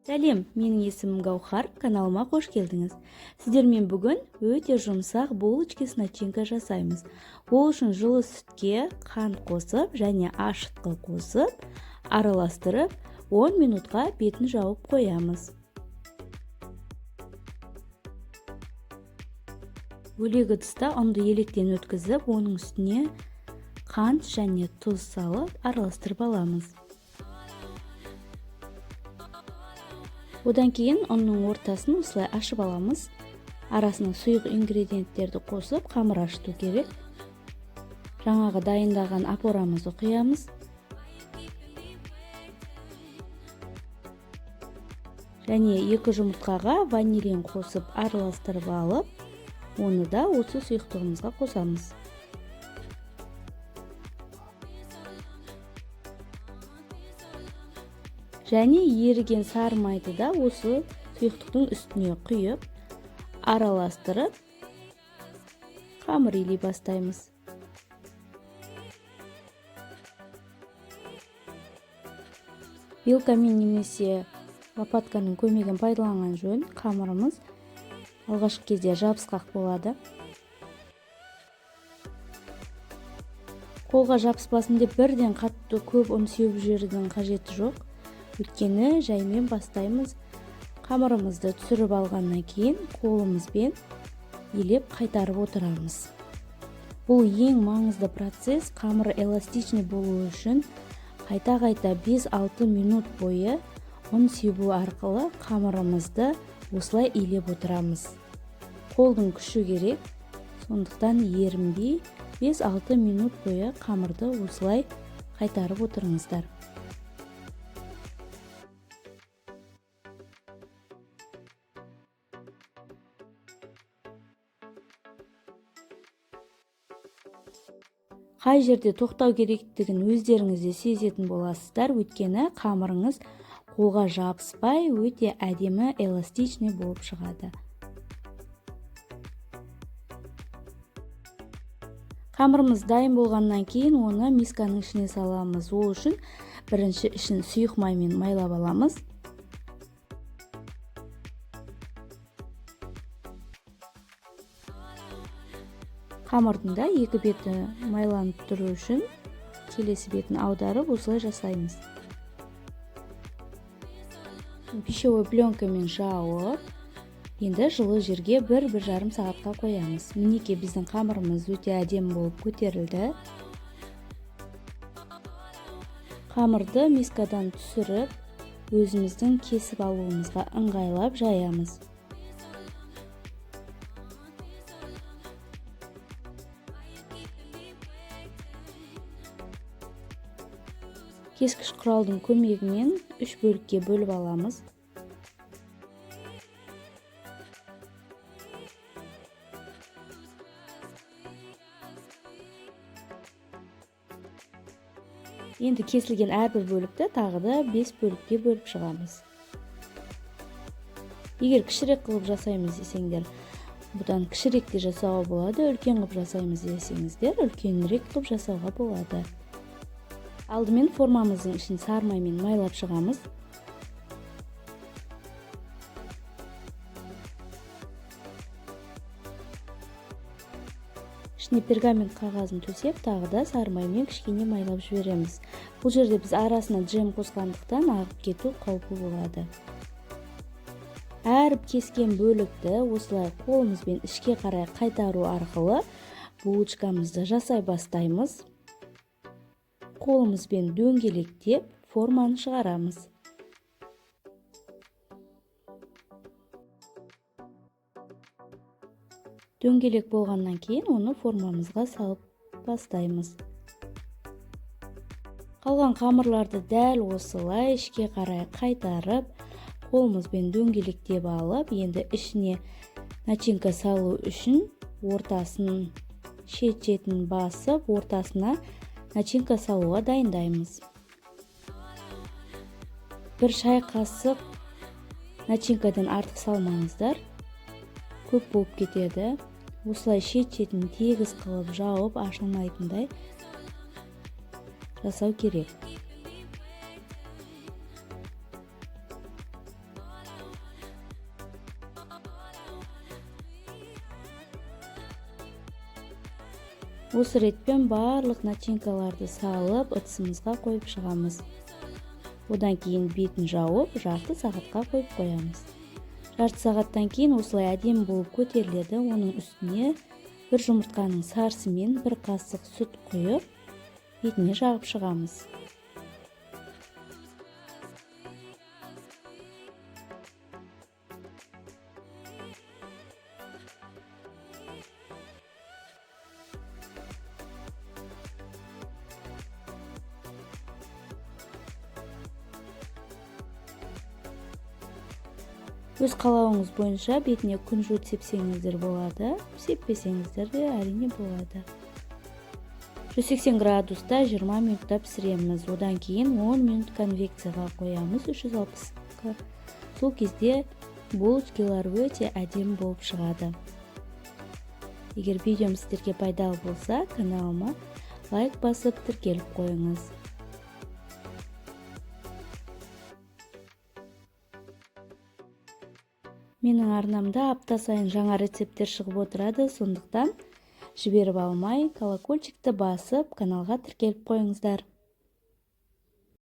Сәлем, менің есімім Гаухар, каналыма қош келдіңіз. Сіздермен бүгін өте жұмсақ булочки с начинкой жасаймыз. Ол үшін жылы сүтке қант қосып және ашытқы қосып, араластырып, 10 минутқа бетін жауып қоямыз. Бөлек ыдыста ұнды електен өткізіп, оның үстіне қант және тұз салып, араластырып аламыз. Одан кейін ұнның ортасын осылай ашып аламыз. Арасына сұйық ингредиенттерді қосып, қамыр ашыту керек. Жаңағы дайындаған опорамызды құямыз. Және 2 жұмыртқаға ванилин қосып араластырып алып, оны да осы сұйықтығымызға қосамыз. Және еріген сары майды да осы сұйықтықтың үстіне құйып, араластырып, қамыр илей бастаймыз. Вилкамен немесе лопатканың көмегін пайдаланған жөн. Қамырымыз алғашқы кезде жабысқақ болады. Қолға жабыспасын деп бірден қатты көп ұн сеуіп жіберудің қажеті жоқ. Өйткені жаймен бастаймыз. Қамырымызды түсіріп алғаннан кейін қолымызбен елеп қайтарып отырамыз. Бұл ең маңызды процесс. Қамыр эластичный болу үшін қайта-қайта 5-6 минут бойы ұн себу арқылы қамырымызды осылай илеп отырамыз. Қолдың күші керек, сондықтан ерінбей 5-6 минут бойы қамырды осылай қайтарып отырыңыздар. Қай жерде тоқтау керектігін өздеріңіз де сезетін боласыздар, өйткені қамырыңыз қолға жабыспай, өте әдемі эластичный болып шығады. Қамырымыз дайын болғаннан кейін оны мисканың ішіне саламыз. Ол үшін бірінші ішін сұйық маймен майлап аламыз. Қамырдың да екі беті майланып тұру үшін келесі бетін аударып осылай жасаймыз. Пищевой пленкамен жауып, енді жылы жерге 1-1,5 сағатқа қоямыз. Мінекей біздің қамырымыз өте әдемі болып көтерілді. Қамырды мискадан түсіріп, өзіміздің кесіп алуымызға ыңғайлап жаямыз. Кескіш құралдың көмегімен 3 бөлікке бөліп аламыз. Енді кесілген әрбір бөлікті тағы да 5 бөлікке бөліп шығамыз. Егер кішірек қылып жасаймыз десеңдер, бұдан кішірек те жасауға болады, үлкен қылып жасаймыз десеңіздер, үлкенірек қылып жасауға болады. Алдымен формамыздың ішін сары маймен майлап шығамыз. Ішіне пергамент қағазын төсеп, тағы да сары маймен кішкене майлап жібереміз. Бұл жерде біз арасына джем қосқандықтан ағып кету қаупі болады. Әр кескен бөлікті осылай қолымызбен ішке қарай қайтару арқылы булочкамызды жасай бастаймыз. Қолымызбен дөңгелектеп форманы шығарамыз. Дөңгелек болғаннан кейін оны формамызға салып бастаймыз. Қалған қамырларды дәл осылай ішке қарай қайтарып, қолымызбен дөңгелектеп алып, енді ішіне начинка салу үшін ортасын шет-шетін басып, ортасына начинка салуға дайындаймыз. 1 шай қасық начинкадан артық салмаңыздар. Көп болып кетеді. Осылай шет-шетін тегіс қылып жауып ашылмайтындай жасау керек. Осы ретпен барлық начинкаларды салып, ыдысымызға қойып шығамыз. Одан кейін бетін жауып, жарты сағатқа қойып қоямыз. Жарты сағаттан кейін осылай әдемі болып көтеріледі. Оның үстіне бір жұмыртқаның сарысы мен бір қасық сүт құйып, бетіне жағып шығамыз. Өз қалауыңыз бойынша бетіне күнжіт сепсеңіздер болады, сеппесеңіздер де әрине болады. 180 градуста 20 минутта пісіреміз. Одан кейін 10 минут конвекцияға қоямыз 360-қа. Сол кезде булочкалар өте әдемі болып шығады. Егер видеом сіздерге пайдалы болса, каналыма лайк басып тіркеліп қойыңыз. Менің арнамда апта сайын жаңа рецепттер шығып отырады, сондықтан жіберіп алмай, колокольчикті басып, каналға тіркеліп қойыңыздар.